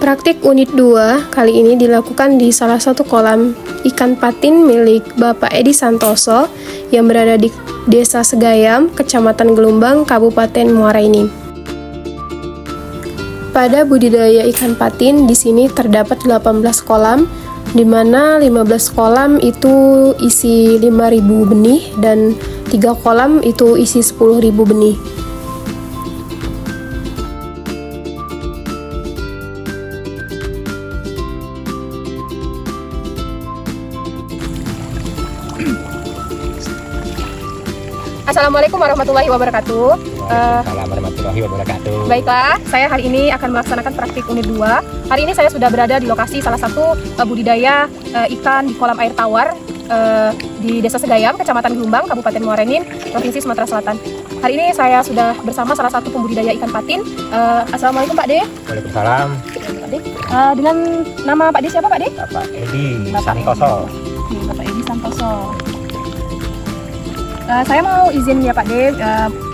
Praktik unit 2 kali ini dilakukan di salah satu kolam ikan patin milik Bapak Edi Santoso yang berada di Desa Segayam, Kecamatan Gelumbang, Kabupaten Muara Enim. Pada budidaya ikan patin di sini terdapat 18 kolam, di mana 15 kolam itu isi 5.000 benih dan 3 kolam itu isi 10.000 benih. Assalamualaikum warahmatullahi wabarakatuh. Waalaikumsalam warahmatullahi wabarakatuh. Baiklah, saya hari ini akan melaksanakan praktik unit 2. Hari ini saya sudah berada di lokasi salah satu budidaya ikan di kolam air tawar di Desa Segayam, Kecamatan Gelumbang, Kabupaten Muara Enim, Provinsi Sumatera Selatan. Hari ini saya sudah bersama salah satu pembudidaya ikan patin. Assalamualaikum Pak De. Waalaikumsalam. Pak De. Dengan nama Pak De siapa Pak De? Bapak Edi Santoso. Bapak Edi Santoso. Saya mau izin ya Pak De,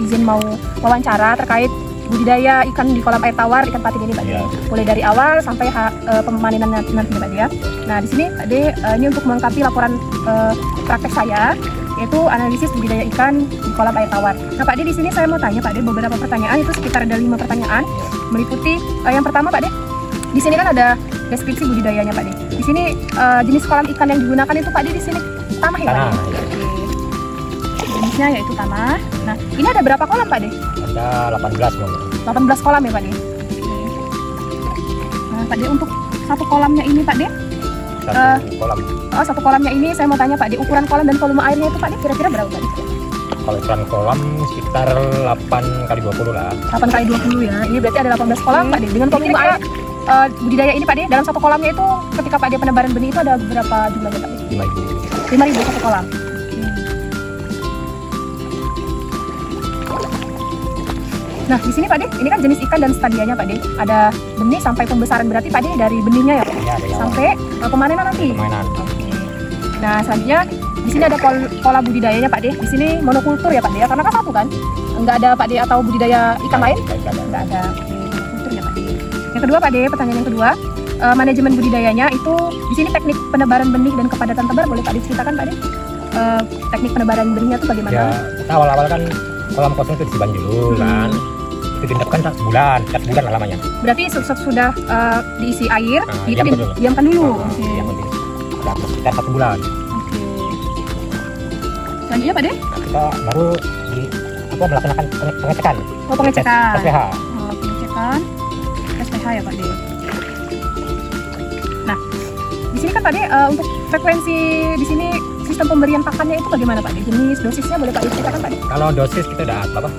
izin mau wawancara terkait budidaya ikan di kolam air tawar ikan patin ini Pak De. Ya. Mulai dari awal sampai pemanenan nanti Pak De ya. Nah di sini Pak De, ini untuk melengkapi laporan praktek saya, yaitu analisis budidaya ikan di kolam air tawar. Nah Pak De, di sini saya mau tanya Pak De beberapa pertanyaan, itu sekitar ada 5 pertanyaan, meliputi yang pertama Pak De. Di sini kan ada deskripsi budidayanya Pak De. Di sini jenis kolam ikan yang digunakan itu Pak De di sini tamah ya Pak De? Tanah, ya. Jenisnya yaitu tanah. Nah, ini ada berapa kolam Pak De? Ada 18 bang. 18 kolam ya Pak De? Nah, Pak De, untuk satu kolamnya ini Pak De? Satu kolam. Satu kolamnya ini saya mau tanya Pak De, ukuran kolam dan volume airnya itu Pak De kira-kira berapa Pak De? Kalau ukuran kolam sekitar 8 kali 20 lah. 8 kali 20 ya. Ini berarti ada 18 kolam Pak De. Dengan volume air budidaya ini Pak De, dalam satu kolamnya itu ketika Pak De penebaran benih itu ada berapa jumlahnya Pak De? 5.000. 5.000 satu kolam. Nah, di sini Pak De, ini kan jenis ikan dan stadianya Pak De. Ada benih sampai pembesaran, berarti Pak De dari benihnya ya Pak De? Iya, dari awal. Sampai pemanenan nanti. Permainan. Oke. Nah, selanjutnya di sini ada pola budidayanya Pak De. Di sini monokultur ya Pak De ya, karena kan satu kan? Enggak ada Pak De atau budidaya ikan lain? Enggak ada. Oke, monokultur ya Pak De. Yang kedua Pak De, pertanyaan yang kedua, manajemen budidayanya itu di sini teknik penebaran benih dan kepadatan tebar, boleh Pak De ceritakan Pak De? Teknik penebaran benihnya itu bagaimana? Ya, kita awal-awal kan kolam kosong itu diseban dulu kan. Itu diendapkan sebulan lah lamanya. Berarti sudah diisi air, itu diamkan dulu. diamkan dulu. Oke. Diamkan dulu. Sekitar 1 bulan. Oke. Selanjutnya Pak De? Kita baru melaksanakan pengecekan. Oh, pengecekan. Tes pH. Pengecekan SPH ya Pak De. Nah, di sini kan Pak De, untuk frekuensi di sini sistem pemberian pakannya itu bagaimana Pak De? Jenis dosisnya boleh Pak De ceritakan Pak De? Kalau dosis kita udah apa?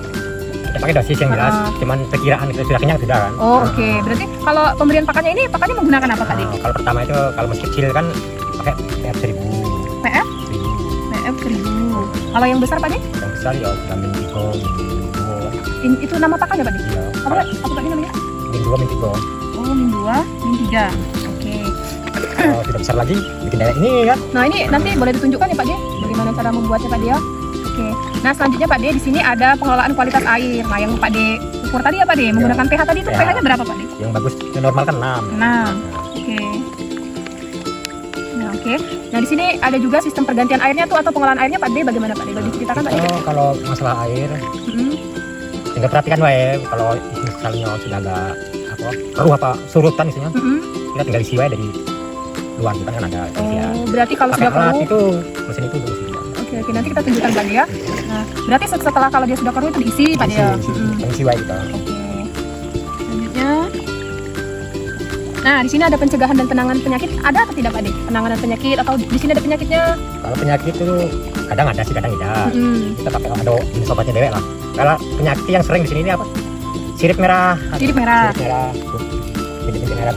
Kita pakai dosis yang jelas, cuman perkiraan kita sudah kenyang sudah kan. Oh, oke. Berarti kalau pemberian pakannya ini pakannya menggunakan apa Pak De? Kalau pertama itu kalau masih kecil kan pakai PF 1000. PF? 1000. PF 1000. Kalau yang besar Pak De? Yang besar ya vitamin Tigo, Mintigo. Itu nama pakannya Pak De? Iya. Apa Pak De namanya? Mintigo. Oh, min 2, min 3. Oke. Kalau sudah besar lagi bikin daerah ini kan. Nah, ini nanti boleh ditunjukkan ya Pak De, bagaimana cara membuatnya Pak De ya. Oke. Nah, selanjutnya Pak De, di sini ada pengelolaan kualitas air. Nah, yang Pak De ukur tadi ya Pak De, menggunakan pH tadi itu Ya. pH-nya berapa Pak De? Yang bagus yang normal kan 6. 6. Oke. Nah, oke. Nah, di sini ada juga sistem pergantian airnya tuh atau pengelolaan airnya Pak De, bagaimana Pak De? Boleh diceritakan Pak De? Kalau masalah air tinggal perhatikan wae kalau misalnya sudah agak keruh apa surutan misalnya, kita tinggal isi wae dari luar kita kan ada ya. Oh, berarti kalau Pakai sudah alat keruh. itu mesin itu bagus. Oke, nanti kita tunjukkan Pak De ya. Nah, berarti setelah kalau dia sudah keruh itu diisi Pak De ya. Isi wae kita. Oke. Selanjutnya. Nah, di sini ada pencegahan dan penanganan penyakit. Ada atau tidak Pak De? Penanganan penyakit atau di sini ada penyakitnya? Kalau penyakit itu kadang ada sih, kadang tidak. Kita pakai jenis obatnya dewek lah. Kalau penyakit yang sering di sini ini apa? Sirip merah. Sirip merah. Sirip merah. Bintik merah.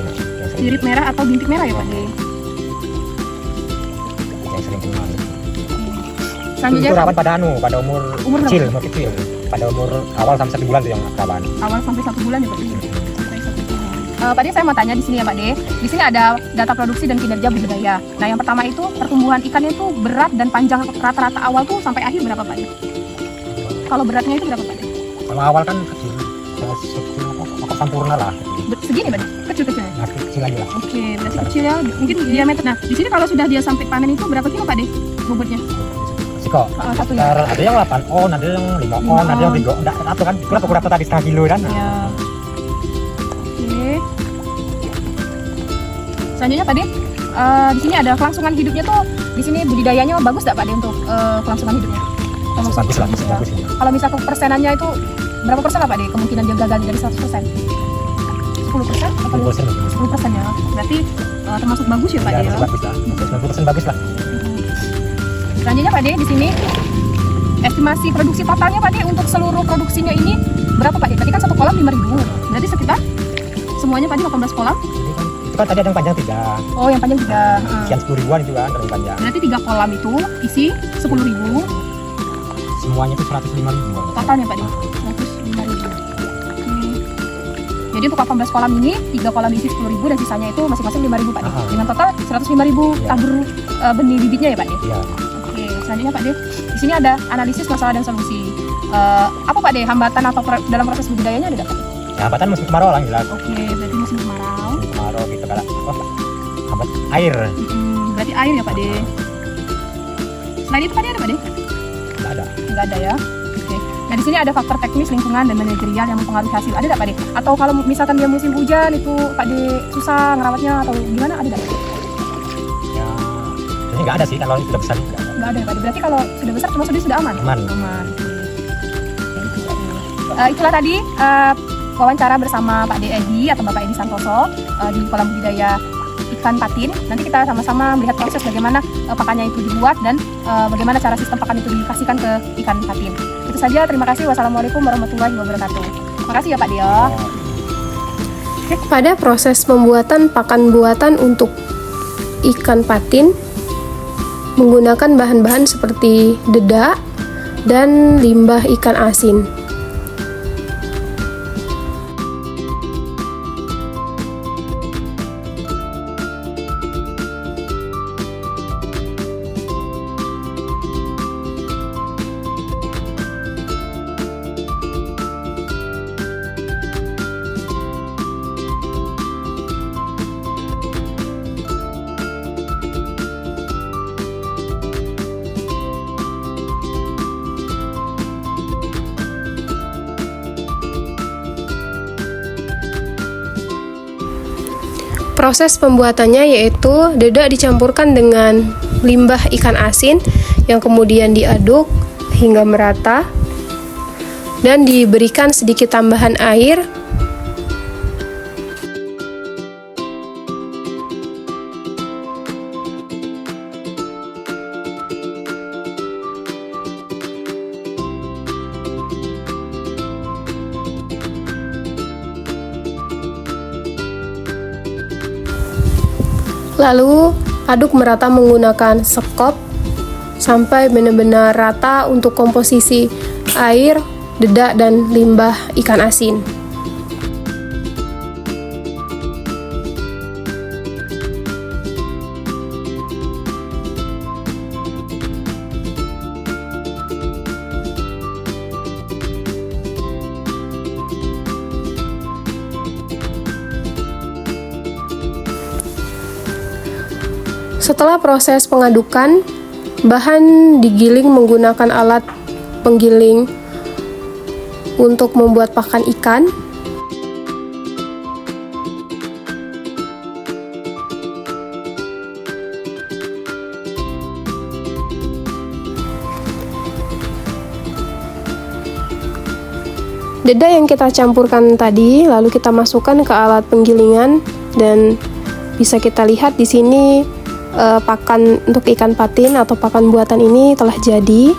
Sirip merah atau bintik merah ya Pak De? Yang sering kenal. Selanjutnya Itu rawan pada umur Umur kecil, pada umur awal sampai 1 bulan tuh yang rawan. awal sampai 1 bulan ya Pak De? Sampai 1 bulan. Pak De, saya mau tanya di sini ya Pak De. Di sini ada data produksi dan kinerja budidaya. Nah, yang pertama itu pertumbuhan ikannya itu berat dan panjang rata-rata awal tuh sampai akhir berapa Pak De? Kalau beratnya itu berapa Pak De? Kalau awal kan kecil, sekecil apa sampurna lah. Segini Pak De? Kecil-kecilnya? Nah, kecil kecil lagi lah. Oke, berarti kecil ya. Mungkin diameter. Nah, di sini kalau sudah dia sampai panen itu berapa kilo Pak De bobotnya? Siko. Satunya. Ada yang 8 on, ada yang 5 on, ada yang 3 on. Enggak satu kan. Berapa kurang tadi setengah kilo kan? Ya. Oke. Selanjutnya Pak De, di sini ada kelangsungan hidupnya tuh. Di sini budidayanya bagus nggak Pak De untuk kelangsungan hidupnya? Bagus lah, ya. bagus. Kalau misal persenannya itu berapa persen lah Pak De kemungkinan dia gagal dari 100%? 10% atau 10% ya. Berarti termasuk bagus ya Pak De ya? Bagus lah. 90% bagus lah. Selanjutnya Pak De, di sini estimasi produksi totalnya Pak De untuk seluruh produksinya ini berapa Pak De? Tadi kan satu kolam 5.000. Berarti sekitar semuanya Pak De 18 kolam? Itu kan tadi ada yang panjang 3. Oh, yang panjang 3. Sekian 10 ribuan itu kan yang panjang. Berarti 3 kolam itu isi 10.000. Semuanya itu 105 ribu. Totalnya Pak De? 105.000. Jadi untuk 18 kolam ini 3 kolam isi 10.000 dan sisanya itu masing-masing 5.000 Pak De. Dengan total 105.000 tabur benih bibitnya ya Pak De? Iya. Oke, selanjutnya Pak De, di sini ada analisis masalah dan solusi. Apa Pak De, hambatan atau dalam proses budidayanya ada nggak Pak De? Ya, hambatan musim kemarau lah jelas. Oke, berarti musim kemarau. Musim kemarau gitu kan. Hambat air. Berarti air ya Pak De. Selain itu Pak De ada Pak De? Nggak ada. Nggak ada ya. Oke. Nah di sini ada faktor teknis lingkungan dan manajerial yang mempengaruhi hasil. Ada nggak Pak De? Atau kalau misalkan dia musim hujan itu Pak De susah ngerawatnya atau gimana? Ada nggak? Ya, ini nggak ada sih kalau sudah besar. Nggak ada ya Pak De. Berarti kalau sudah besar termasuk dia sudah aman? Aman. Itulah tadi wawancara bersama Pak De Edi atau Bapak Edi Santoso di kolam budidaya ikan patin. Nanti kita sama-sama melihat proses bagaimana pakannya itu dibuat dan bagaimana cara sistem pakan itu dikasihkan ke ikan patin. Itu saja, terima kasih. Wassalamualaikum warahmatullahi wabarakatuh. Terima kasih ya Pak Dio. Pada proses pembuatan pakan buatan untuk ikan patin menggunakan bahan-bahan seperti dedak dan limbah ikan asin. Proses pembuatannya yaitu dedak dicampurkan dengan limbah ikan asin yang kemudian diaduk hingga merata dan diberikan sedikit tambahan air . Lalu aduk merata menggunakan sekop sampai benar-benar rata untuk komposisi air, dedak, dan limbah ikan asin. Setelah proses pengadukan, bahan digiling menggunakan alat penggiling untuk membuat pakan ikan. Dedak yang kita campurkan tadi lalu kita masukkan ke alat penggilingan dan bisa kita lihat di sini pakan untuk ikan patin atau pakan buatan ini telah jadi.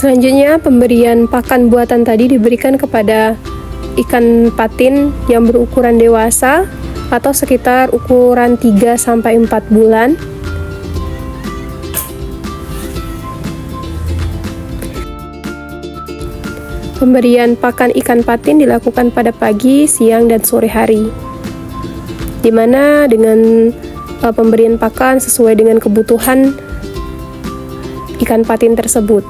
Selanjutnya, pemberian pakan buatan tadi diberikan kepada ikan patin yang berukuran dewasa atau sekitar ukuran 3-4 bulan. Pemberian pakan ikan patin dilakukan pada pagi, siang, dan sore hari, di mana dengan pemberian pakan sesuai dengan kebutuhan ikan patin tersebut.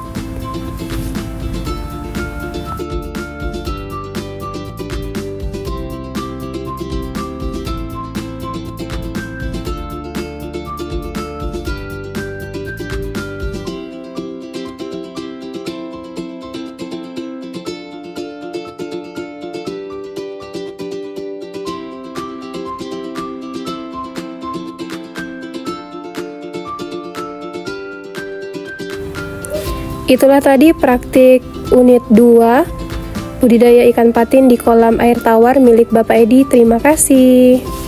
Itulah tadi praktik unit 2 budidaya ikan patin di kolam air tawar milik Bapak Edi. Terima kasih.